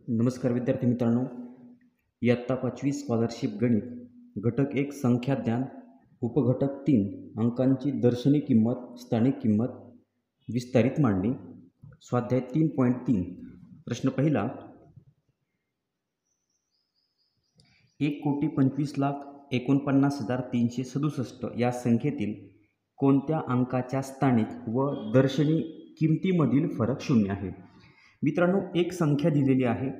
नमस्कार विद्यार्थी मित्रांनो, इयत्ता 5वी स्कॉलरशिप गणित घटक 1 संख्याज्ञान उपघटक 3 अंकांची दर्शनी किंमत स्थानिक किंमत विस्तारित मांडणी स्वाध्याय 3.3 प्रश्न पहिला 1,25,49,367 या संख्येतील कोणत्या अंकाच्या स्थानिक व दर्शनी किमतीमधील फरक शून्य आहे। मित्रांनो, एक संख्या दिलेली आहे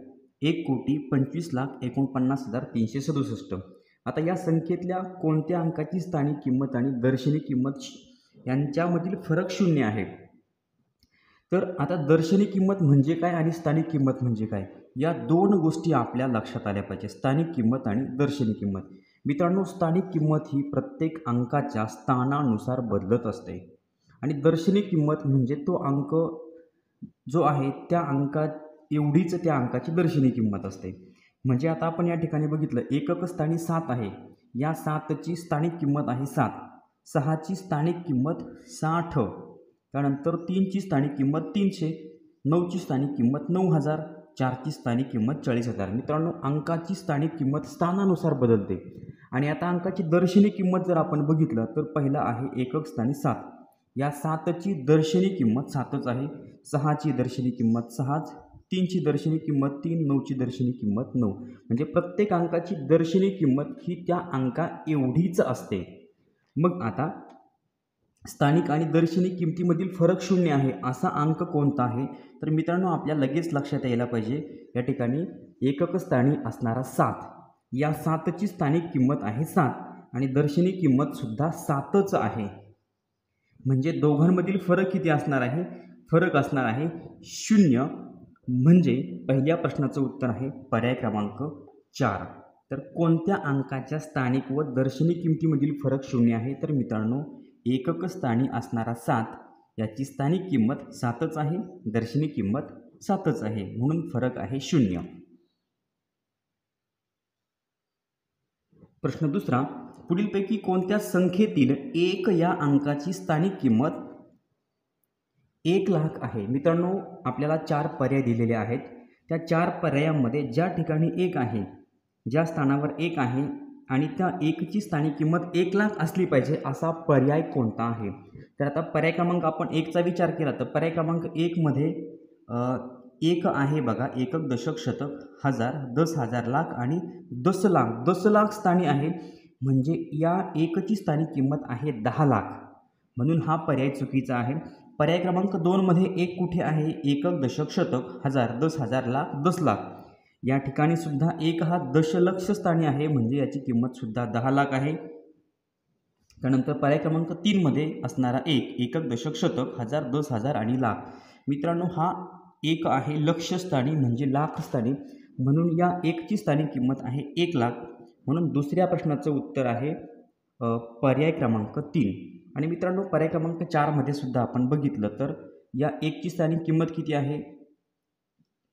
1,25,49,367। आता या संख्येतल्या कोणत्या अंकाची स्थानिक किंमत आणि दर्शनी किंमत यांच्यामधील फरक शून्य आहे। तर आता दर्शनी किंमत म्हणजे काय आणि स्थानिक किंमत म्हणजे काय, या दोन गोष्टी आपल्या लक्षात आल्या पाहिजे, स्थानिक किंमत आणि दर्शनी किंमत। मित्रांनो, स्थानिक किंमत ही प्रत्येक अंकाच्या स्थानानुसार बदलत असते आणि दर्शनी किंमत म्हणजे तो अंक जो आहे त्या अंकात एवढीच त्या अंकाची दर्शनी किंमत असते। म्हणजे आता आपण या ठिकाणी बघितलं, एकक स्थानी 7 आहे, या 7ची स्थानिक किंमत आहे 7, 6ची स्थानिक किंमत 60, त्यानंतर 3ची स्थानिक किंमत 300, 9ची स्थानिक किंमत 9000, 4ची स्थानिक किंमत 40,000। मित्रांनो, अंकाची स्थानिक किंमत स्थानानुसार बदलते। आणि आता अंकाची दर्शनी किंमत जर आपण बघितलं तर पहिला आहे एकक स्थानी 7, या 7ची दर्शनी किंमत 7च आहे, 6ची दर्शनी किंमत 6च, 3ची दर्शनी किंमत 3, 9ची दर्शनी किंमत 9। म्हणजे प्रत्येक अंकाची दर्शनी किंमत ही त्या अंका एवढीच असते। मग आता स्थानिक आणि दर्शनी किमतीमधील फरक शून्य आहे असा अंक कोणता आहे, तर मित्रांनो आपल्या लगेच लक्षात यायला पाहिजे, या ठिकाणी एकक स्थानी असणारा 7, या 7ची स्थानिक किंमत आहे 7 आणि दर्शनी किंमत सुद्धा 7च आहे। म्हणजे दोघांमधील फरक किती असणार आहे, फरक असणार आहे 0। म्हणजे पहिल्या प्रश्नाचं उत्तर आहे पर्याय क्रमांक 4। तर कोणत्या अंकाच्या स्थानिक व दर्शनी किमतीमधील फरक शून्य आहे, तर मित्रांनो एकक स्थानी असणारा 7 याची स्थानिक किंमत 7च आहे, दर्शनी किंमत 7च आहे, म्हणून फरक आहे 0। प्रश्न दुसरा, पुढीलपैकी कोणत्या संख्येतील 1 या अंकाची स्थानिक किंमत 1,00,000 आहे। मित्रांनो आपल्याला 4 पर्याय दिलेले आहेत, त्या 4 पर्यायांमध्ये ज्या ठिकाणी 1 आहे, ज्या स्थानावर 1 आहे आणि त्या 1ची स्थानिक किंमत 1,00,000 असली पाहिजे असा पर्याय कोणता आहे। तर आता पर्याय क्रमांक आपण 1चा विचार केला तर पर्याय क्रमांक 1 मध्ये 1 आहे बघा, एकक दशक शतक हजार, 10,000 लाख आणि 10,00,000, 10,00,000 स्थानी आहे, म्हणजे या 1ची स्थानिक किंमत आहे 10,00,000, म्हणून हा पर्याय चुकीचा आहे। पर्याय क्रमांक 2 मध्ये 1 कुठे आहे, एकक दशक शतक हजार, 10,000 लाख, 10,00,000, या ठिकाणी सुद्धा 1 हा दशलक्ष स्थानी आहे, म्हणजे याची किंमत सुद्धा 10,00,000 आहे। त्यानंतर पर्याय क्रमांक 3 मध्ये असणारा 1 एकक दशक शतक हजार, 10,000 आणि लाख, मित्रांनो हा 1 आहे लक्ष स्थानी म्हणजे लाख स्थानी, म्हणून या 1ची स्थानिक किंमत आहे 1,00,000, म्हणून दुसऱ्या प्रश्नाचं उत्तर आहे पर्याय क्रमांक 3। आणि मित्रांनो पर्याय क्रमांक 4 मध्ये सुद्धा आपण बघितलं तर या 1ची स्थानिक किंमत किती आहे,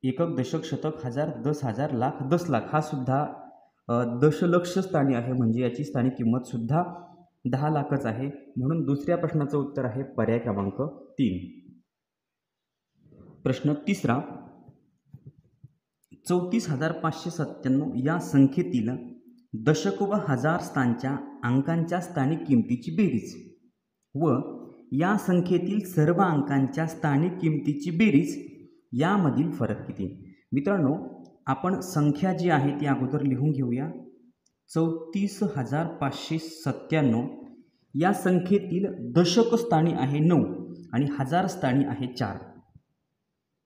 एकक दशक शतक हजार, 10,000 लाख, 10,00,000, हा सुद्धा दशलक्ष स्थानी आहे, म्हणजे याची स्थानिक किंमत सुद्धा 10,00,000च आहे, म्हणून दुसऱ्या प्रश्नाचं उत्तर आहे पर्याय क्रमांक 3। प्रश्न तिसरा, 34,597 या संख्येतील दशक व हजार स्थानच्या अंकांच्या स्थानिक किमतीची बेरीज व या संख्येतील सर्व अंकांच्या स्थानिक किमतीची बेरीज यामधील फरक किती। मित्रांनो आपण संख्या जी आहे ती अगोदर लिहून घेऊया। 34,597 या संख्येतील दशक स्थानी आहे 9 आणि हजार स्थानी आहे 4।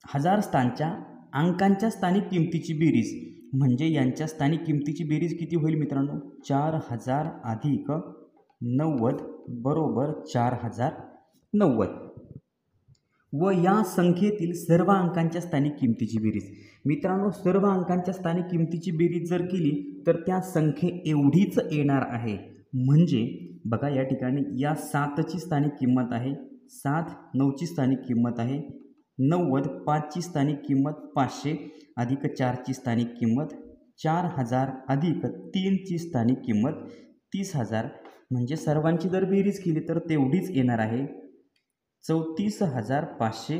हजार स्थानच्या अंकांच्या स्थानिक किमतीची बेरीज म्हणजे यांच्या स्थानिक किमतीची बेरीज किती होईल मित्रांनो, 4,000 अधिक 90 बरोबर 4,090 व या संख्येतील सर्व अंकांच्या स्थानिक किमतीची बेरीज। मित्रांनो सर्व अंकांच्या स्थानिक किमतीची बेरीज जर केली तर त्या संख्ये एवढीच येणार आहे, म्हणजे बघा या ठिकाणी या 7ची स्थानिक किंमत आहे 7, 9ची स्थानिक किंमत आहे 90, 5ची स्थानिक किंमत 500 अधिक 4ची स्थानिक किंमत 4,000 अधिक 3ची स्थानिक किंमत 30,000, म्हणजे सर्वांची जर बेरीज केली तर तेवढीच येणार आहे 34,597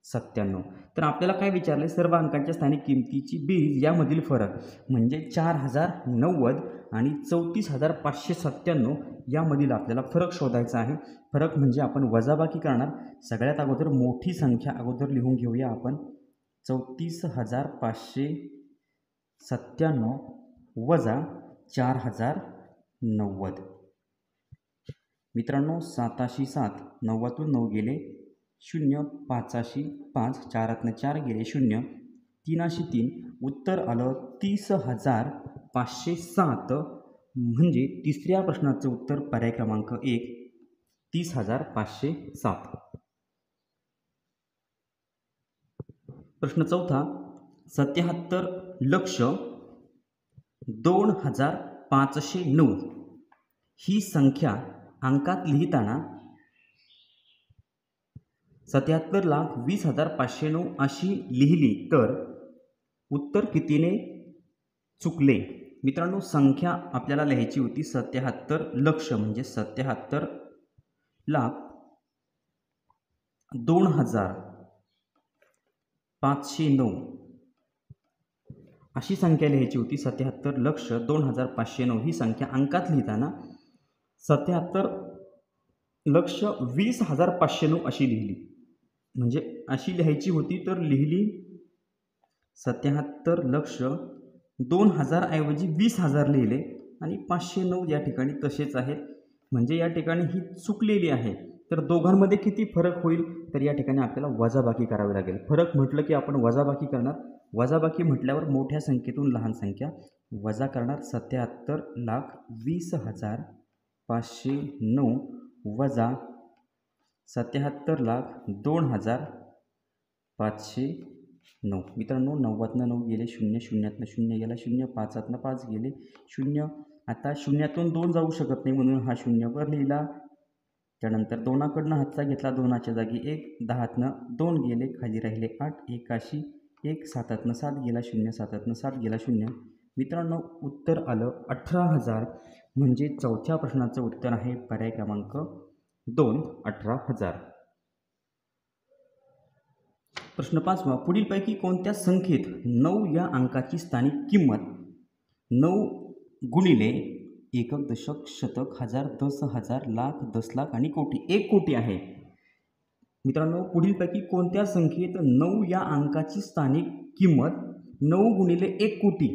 97. तर आपल्याला काय विचारले, सर्व अंकांच्या स्थानिक किमतीची बेरीज यामधील फरक म्हणजे 4090 आणि 34597 यामधील आपल्याला फरक शोधायचा आहे. फरक म्हणजे आपण वजाबाकी करणार. सगळ्यात अगोदर मोठी संख्या अगोदर लिहून घेऊया आपण. 34597 वजा 4090. मित्रांनो 787, 9तून 9 गेले 0, 5 4तनं 4 गेले 0, 3 उत्तर आलं 30,507. म्हणजे तिसऱ्या प्रश्नाचं उत्तर पर्याय क्रमांक 1 30,507. प्रश्न चौथा, 77,02,509 ही संख्या अंकात लिहिताना 77,20,509 अशी लिहिली तर उत्तर कितीने चुकले? मित्रांनो संख्या आपल्याला लिहायची होती 77 लक्ष म्हणजे 77,02,509 अशी संख्या लिहायची होती. 77,02,509 ही संख्या अंकात लिहिताना 77,20,509 अशी लिहिली. म्हणजे अशी लिहायची होती तर लिहिली 77,02,000 ऐवजी 20,000 लिहिले आणि 509 या ठिकाणी तसेच आहेत. म्हणजे या ठिकाणी ही चुकलेली आहे. तर दोघांमध्ये किती फरक होईल? तर या ठिकाणी आपल्याला वजाबाकी करावी लागेल. फरक म्हटलं की आपण वजाबाकी करणार. वजाबाकी म्हटल्यावर मोठ्या संख्येतून लहान संख्या वजा करणार. 77,20,509 वजा 77,02,509. मित्रांनो 9तनं 9 गेले 0, 0तनं 0 गेला 0, 5तनं 5 गेले 0. आता 0तून 2 जाऊ शकत नाही म्हणून हा 0 वर लिहिला. त्यानंतर 2कडनं हातचा घेतला, 2च्या जागी 1, 10तनं 2 गेले खाली राहिले 8, 1 1, 7तनं 7 गेला 0, 7तनं 7 गेला 0. मित्रांनो उत्तर आलं 18,000. म्हणजे चौथ्या प्रश्नाचं उत्तर आहे पर्याय क्रमांक 2 18,000. प्रश्न 5वा, पुढीलपैकी कोणत्या संख्येत 9 या अंकाची स्थानिक किंमत 9 गुणिले एकक, दशक, शतक, हजार, 10,000, लाख, 10 लाख आणि कोटी 1 कोटी आहे? मित्रांनो पुढीलपैकी कोणत्या संख्येत 9 या अंकाची स्थानिक किंमत 9 गुणिले 1 कोटी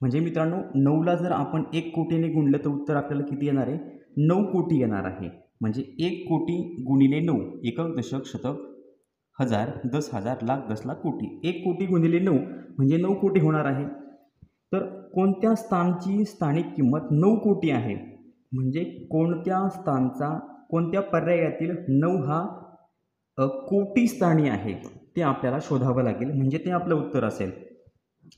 म्हणजे मित्रांनो 9ला जर आपण 1 कोटीने गुणलं तर उत्तर आपल्याला किती येणार आहे? 9 कोटी येणार आहे. म्हणजे 1 कोटी गुणिले 9 एकक, दशक, शतक, हजार, 10,000, लाख, 10 लाख, कोटी. 1 कोटी गुणिले 9 म्हणजे 9 कोटी होणार आहे. तर कोणत्या स्थानची स्थानिक किंमत 9 कोटी आहे? म्हणजे कोणत्या स्थानचा कोणत्या पर्यायातील 9 हा कोटी स्थानी आहे ते आपल्याला शोधावं लागेल. म्हणजे ते आपलं उत्तर असेल.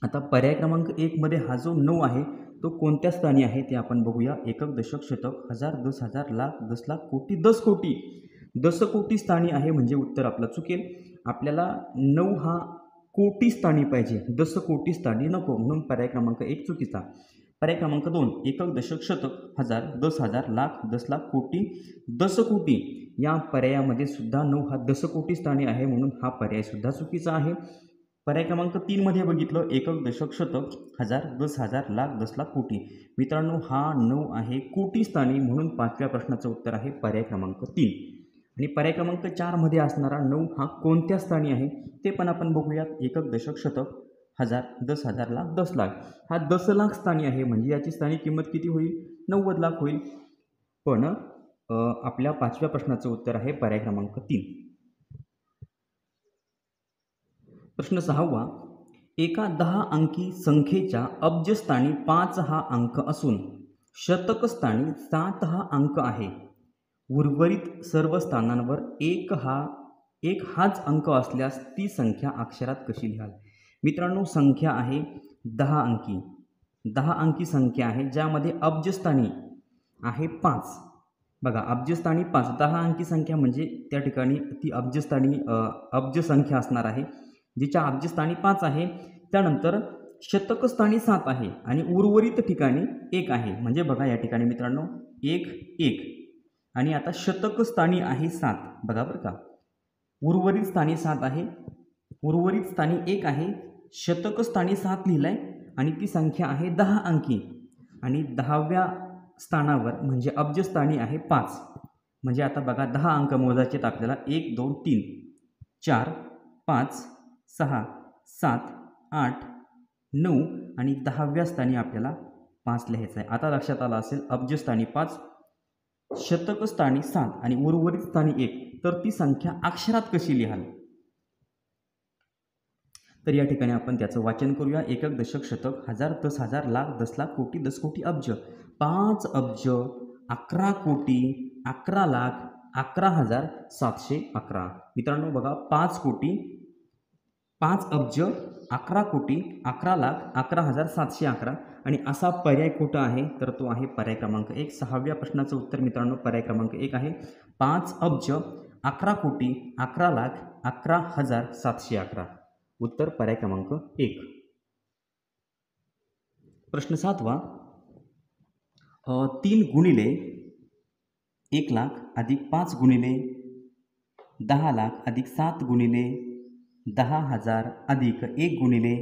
आता पर्याय क्रमांक 1 मध्ये हा जो 9 आहे तो कोणत्या स्थानी आहे ते आपण बघूया. एकक, दशक, शतक, हजार, 10,000, लाख, 10 लाख, कोटी, 10 कोटी. 10 कोटी स्थानी आहे म्हणजे उत्तर आपलं चुकेल. आपल्याला 9 हा कोटी स्थानी पाहिजे, 10 कोटी स्थानी नको, म्हणून पर्याय क्रमांक 1 चुकीचा. पर्याय क्रमांक 2 एकक, दशक, शतक, हजार, 10,000, लाख, 10 लाख, कोटी, 10 कोटी या पर्यायामध्ये सुद्धा 9 हा 10 कोटी स्थानी आहे म्हणून हा पर्याय सुद्धा चुकीचा आहे. पर्याय क्रमांक 3 मध्ये बघितलं एकक, दशक, शतक, हजार, 10,000, लाख, 10 लाख, कोटी. मित्रांनो हा 9 आहे कोटी स्थानी म्हणून 5व्या प्रश्नाचं उत्तर आहे पर्याय क्रमांक 3. आणि पर्याय क्रमांक 4 मध्ये असणारा 9 हा कोणत्या स्थानी आहे ते पण आपण बघूयात. एकक, दशक, शतक, हजार, 10,000, लाख, 10 लाख हा 10 लाख स्थानी आहे म्हणजे याची स्थानिक किंमत किती होईल? 90 लाख होईल. पण आपल्या 5व्या प्रश्नाचं उत्तर आहे पर्याय क्रमांक 3. प्रश्न 6वा, एका 10 अंकी संख्येच्या अब्जस्थानी 5 हा अंक असून शतक स्थानी 7 हा अंक आहे. उर्वरित सर्व स्थानांवर एक हाच अंक असल्यास ती संख्या अक्षरात कशी लिहाल? मित्रांनो संख्या आहे 10 अंकी. 10 अंकी संख्या आहे ज्यामध्ये अब्जस्थानी आहे 5. बघा अब्जस्थानी 5, 10 अंकी संख्या म्हणजे त्या ठिकाणी ती अब्जस्थानी अब्ज संख्या असणार आहे जिच्या अब्जस्थानी 5 आहे. त्यानंतर शतकस्थानी 7 आहे आणि उर्वरित ठिकाणी 1 आहे. म्हणजे बघा या ठिकाणी मित्रांनो 1 1 आणि आता शतकस्थानी आहे 7. बघा बरं का उर्वरित स्थानी 7 आहे, उर्वरित स्थानी 1 आहे, शतक स्थानी 7 लिहिलं आहे आणि ती संख्या आहे 10 अंकी आणि 10व्या स्थानावर म्हणजे अब्जस्थानी आहे 5. म्हणजे आता बघा 10 अंक मोजायचे आहेत आपल्याला. 1 2 3 4 5 6 7 8 9 आणि 10व्या स्थानी आपल्याला 5 लिहायचं आहे. आता लक्षात आलं असेल अब्जस्थानी 5, शतक स्थानी 7 आणि उर्वरित स्थानी 1. तर ती संख्या अक्षरात कशी लिहाल? तर या ठिकाणी आपण त्याचं वाचन करूया. एकक, दशक, शतक, हजार, 10,000, लाख, 10 लाख, कोटी, 10 कोटी, अब्ज. 5 अब्ज 11 कोटी 11 लाख 11,711. मित्रांनो बघा 5 कोटी 5 अब्ज 11 कोटी 11 लाख 11,711 आणि असा पर्याय कुठं आहे तर तो आहे पर्याय क्रमांक 1. 6व्या प्रश्नाचं उत्तर मित्रांनो पर्याय क्रमांक 1 आहे. 5 अब्ज 11 कोटी 11 लाख 11,711. उत्तर पर्याय क्रमांक 1. प्रश्न 7वा. 3 गुणिले 1 लाख अधिक 5 गुणिले 10 लाख अधिक 7 गुणिले 10,000 अधिक 1 गुणिले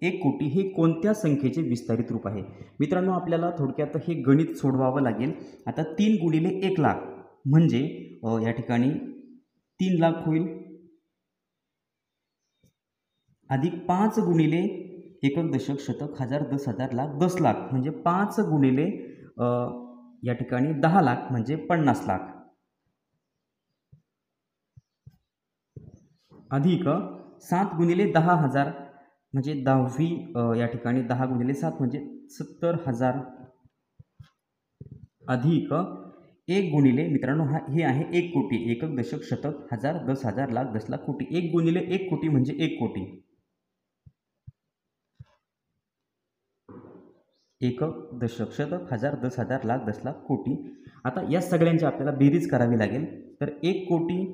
1 कोटी हे कोणत्या संख्येचे विस्तारित रूप आहे? मित्रांनो आपल्याला थोडक्यात हे गणित सोडवावं लागेल. आता 3 गुणिले 1 लाख म्हणजे या ठिकाणी 3 लाख होईल, अधिक 5 गुणिले एकक, दशक, शतक, हजार, 10,000, लाख, 10 लाख म्हणजे 5 गुणिले या ठिकाणी 10 लाख म्हणजे 50 लाख, अधिक 7 गुणिले 10,000 म्हणजे 10वी या ठिकाणी 10 गुणिले 7 म्हणजे 70,000, अधिक 1 गुणिले मित्रांनो हे आहे 1 कोटी. एकक, दशक, शतक, हजार, 10,000, लाख, 10 लाख, कोटी. 1 गुणिले 1 कोटी म्हणजे 1 कोटी. एकक, दशक, शतक, हजार, 10,000, लाख, 10 लाख, कोटी. आता या सगळ्यांची आपल्याला बेरीज करावी लागेल. तर 1 कोटी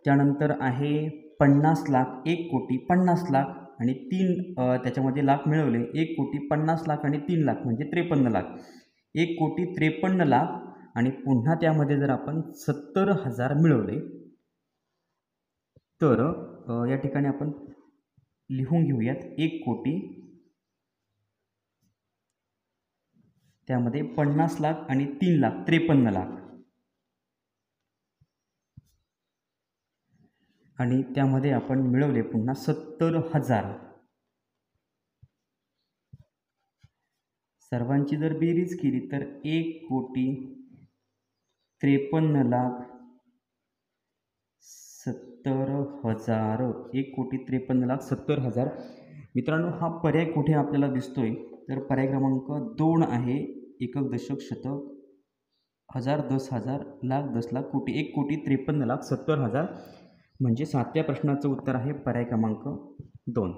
त्यानंतर आहे 50 लाख, 1 कोटी 50 लाख आणि 3 त्याच्यामध्ये लाख मिळवले. 1 कोटी 50 लाख आणि 3 लाख म्हणजे 53 लाख. 1 कोटी 53 लाख आणि पुन्हा त्यामध्ये जर आपण 70,000 मिळवले तर या ठिकाणी आपण लिहून घेऊयात 1 कोटी त्यामध्ये 50 लाख आणि 3 लाख 53 लाख आणि त्यामध्ये आपण मिळवले पुन्हा 70,000. सर्वांची जर बेरीज केली तर 1 कोटी 53 लाख 70,000. 1 कोटी 53 लाख 70,000. मित्रांनो हा पर्याय कुठे आपल्याला दिसतोय तर पर्याय क्रमांक 2 आहे. एकक, दशक, शतक, हजार, 10,000, लाख, 10 लाख, कोटी. 1 कोटी 53 लाख 70,000 म्हणजे 7व्या प्रश्नाचं उत्तर आहे पर्याय क्रमांक 2.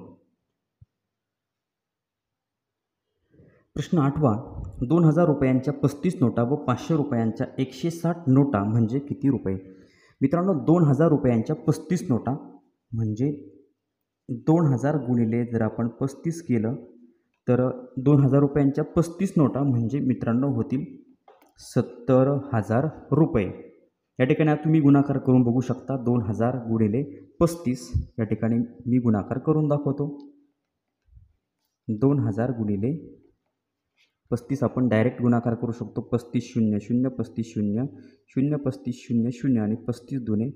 प्रश्न 8वा. 2,000 रुपयांच्या 35 नोटा व 500 रुपयांच्या 160 नोटा म्हणजे किती रुपये? मित्रांनो 2,000 रुपयांच्या 35 नोटा म्हणजे 2,000 गुणिले जर आपण 35 केलं तर 2,000 रुपयांच्या 35 नोटा म्हणजे मित्रांनो होतील 70,000 रुपये. या ठिकाणी तुम्ही गुणाकार करून बघू शकता. 2,000 गुणिले 35 या ठिकाणी मी गुणाकार करून दाखवतो. 2,000 गुणिले 35 आपण डायरेक्ट गुणाकार करू शकतो. 35 0 0 35 0 0 35 0 0 आणि 35 दुने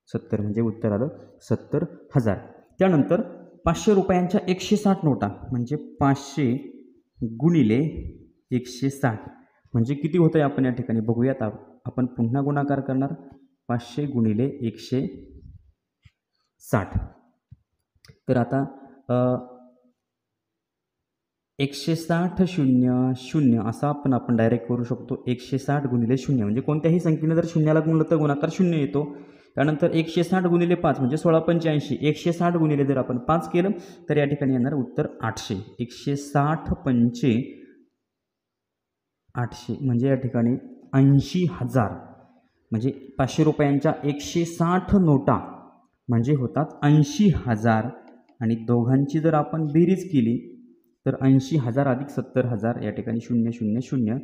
70 म्हणजे उत्तर आलं 70,000. त्यानंतर 500 रुपयांच्या 160 नोटा म्हणजे 500 गुणिले 160 म्हणजे किती होतं आहे आपण या ठिकाणी बघूयात. आपण पुन्हा गुणाकार करणार. 500 गुणिले 160 तर आता 160 0 0 असा आपण डायरेक्ट करू शकतो. 160 गुणिले 0 म्हणजे कोणत्याही संख्येने जर शून्याला गुणलं तर गुणाकार 0 येतो. त्यानंतर 160 गुणिले 5 म्हणजे 1685. 160 गुणिले जर आपण 5 केलं तर या ठिकाणी येणार उत्तर 800. 160 पंचे 800 म्हणजे या ठिकाणी 80,000 म्हणजे 500 रुपयांच्या 160 नोटा म्हणजे होतात 80,000 आणि दोघांची जर आपण बेरीज केली तर 80,000 अधिक 70,000 या ठिकाणी 0 0 0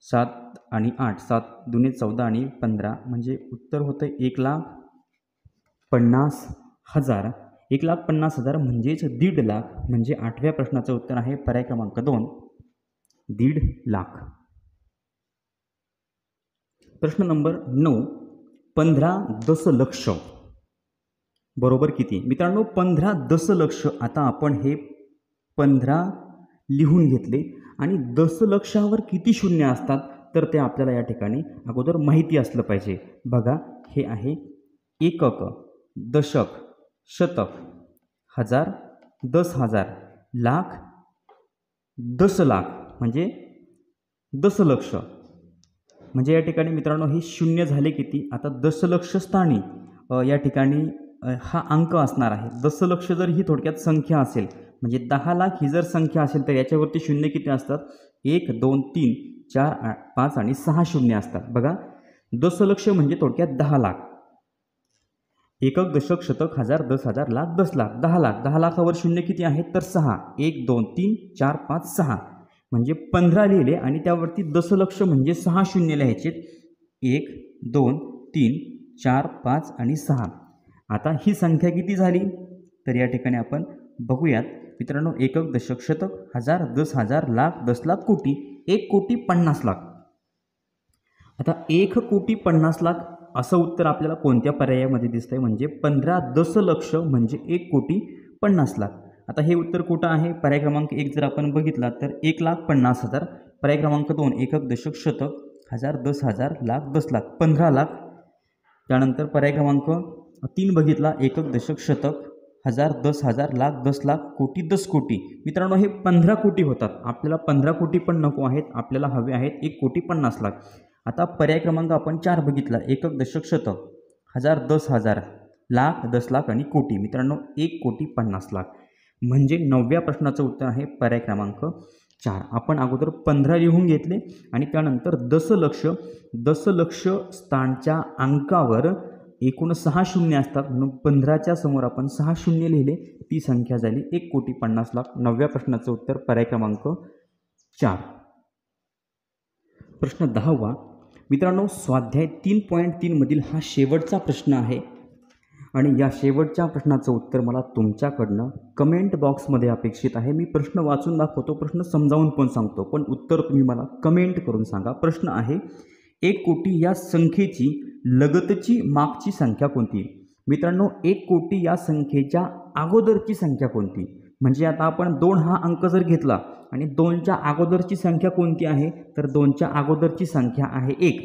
7 आणि 8, 7 दुने 14 आणि 15 म्हणजे उत्तर होतं 1,50,000. 1,50,000 म्हणजेच 1.5 लाख, म्हणजे 8व्या प्रश्नाचं उत्तर आहे पर्याय क्रमांक 2, 1.5 लाख. प्रश्न नंबर 9, 15 दशलक्ष बरोबर किती? मित्रांनो 15 दशलक्ष, आता आपण हे 15 लिहून घेतले आणि दशलक्षावर किती शून्य असतात तर ते आपल्याला या ठिकाणी अगोदर माहिती असलं पाहिजे. बघा हे आहे एकक, दशक, शतक, हजार, 10,000, लाख, दशलाख म्हणजे दशलक्ष. म्हणजे या ठिकाणी मित्रांनो हे शून्य झाले किती? आता दशलक्ष स्थानी या ठिकाणी हा अंक असणार आहे. दशलक्ष जर ही थोडक्यात संख्या असेल, म्हणजे 10 लाख ही जर संख्या असेल तर याच्यावरती शून्य किती असतात? 1, 2, 3, 4, 5 आणि 6 शून्य असतात. बघा दशलक्ष म्हणजे थोडक्यात 10 लाख. एकक, दशक, शतक, हजार, 10,000, लाख, 10 लाख. 10 लाख, 10 लाखावर शून्य किती आहेत? तर 6. 1, 2, 3, 4, 5, 6 म्हणजे 15 लिहिले आणि त्यावरती दशलक्ष म्हणजे 6 शून्य लिहायचे. 1, 2, 3, 4, 5 आणि 6. आता ही संख्या किती झाली तर या ठिकाणी आपण बघूयात मित्रांनो. एकक, दशक, शतक, हजार, 10,000, लाख, 10 लाख, कोटी. 1,50,00,000. आता 1,50,00,000 असं उत्तर आपल्याला कोणत्या पर्यायामध्ये दिसतंय? म्हणजे 15 दशलक्ष म्हणजे 1,50,00,000. आता हे उत्तर कुठं आहे? पर्याय क्रमांक 1 जर आपण बघितला तर 1,50,000. पर्याय क्रमांक 2 एकक, दशक, शतक, हजार, 10,000, लाख, 10 लाख, 15 लाख. त्यानंतर पर्याय क्रमांक 3 बघितला एकक, दशक, शतक, हजार, 10,000, लाख, 10 लाख, कोटी, 10 कोटी. मित्रांनो हे 15 कोटी होतात. आपल्याला 15 कोटी पण नको आहेत, आपल्याला हवे आहेत 1,50,00,000. आता पर्याय क्रमांक आपण 4 बघितला एकक, दशक, शतक, हजार, 10,000, लाख, 10 लाख आणि कोटी. मित्रांनो 1,50,00,000 म्हणजे 9व्या प्रश्नाचं उत्तर आहे पर्याय क्रमांक 4. आपण अगोदर 15 लिहून घेतले आणि त्यानंतर दशलक्ष, दशलक्ष स्थानच्या अंकावर एकूण 6 शून्य असतात म्हणून 15च्या समोर आपण 6 शून्य लिहिले, ती संख्या झाली 1,50,00,000. 9व्या प्रश्नाचं उत्तर पर्याय क्रमांक 4. प्रश्न 10वा मित्रांनो, स्वाध्याय 3.3 मधील हा शेवटचा प्रश्न आहे आणि या शेवटच्या प्रश्नाचं उत्तर मला तुमच्याकडनं कमेंट बॉक्समध्ये अपेक्षित आहे. मी प्रश्न वाचून दाखवतो, प्रश्न समजावून पण सांगतो, पण उत्तर तुम्ही मला कमेंट करून सांगा. प्रश्न आहे 1 कोटी या संख्येची लगतची मागची संख्या कोणती? मित्रांनो 1 कोटी या संख्येच्या अगोदरची संख्या कोणती? म्हणजे आता आपण 2 हा अंक जर घेतला आणि 2च्या अगोदरची संख्या कोणती आहे? तर 2च्या अगोदरची संख्या आहे 1,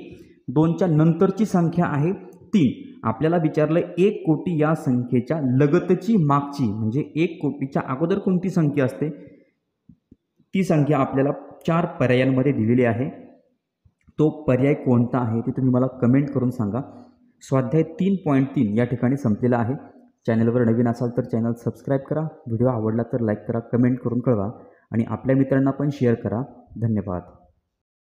2च्या नंतरची संख्या आहे 3. आपल्याला विचारलं 1 कोटी या संख्येच्या लगतची मागची, म्हणजे 1 कोटीच्या अगोदर कोणती संख्या असते? ती संख्या आपल्याला 4 पर्यायांमध्ये दिलेली आहे. तो पर्याय कोणता आहे ते तुम्ही मला कमेंट करून सांगा. स्वाध्याय 3.3 या ठिकाणी संपलेला आहे. चॅनलवर नवीन असाल तर चॅनल सबस्क्राईब करा, व्हिडिओ आवडला तर लाईक करा, कमेंट करून कळवा आणि आपल्या मित्रांना पण शेअर करा. धन्यवाद.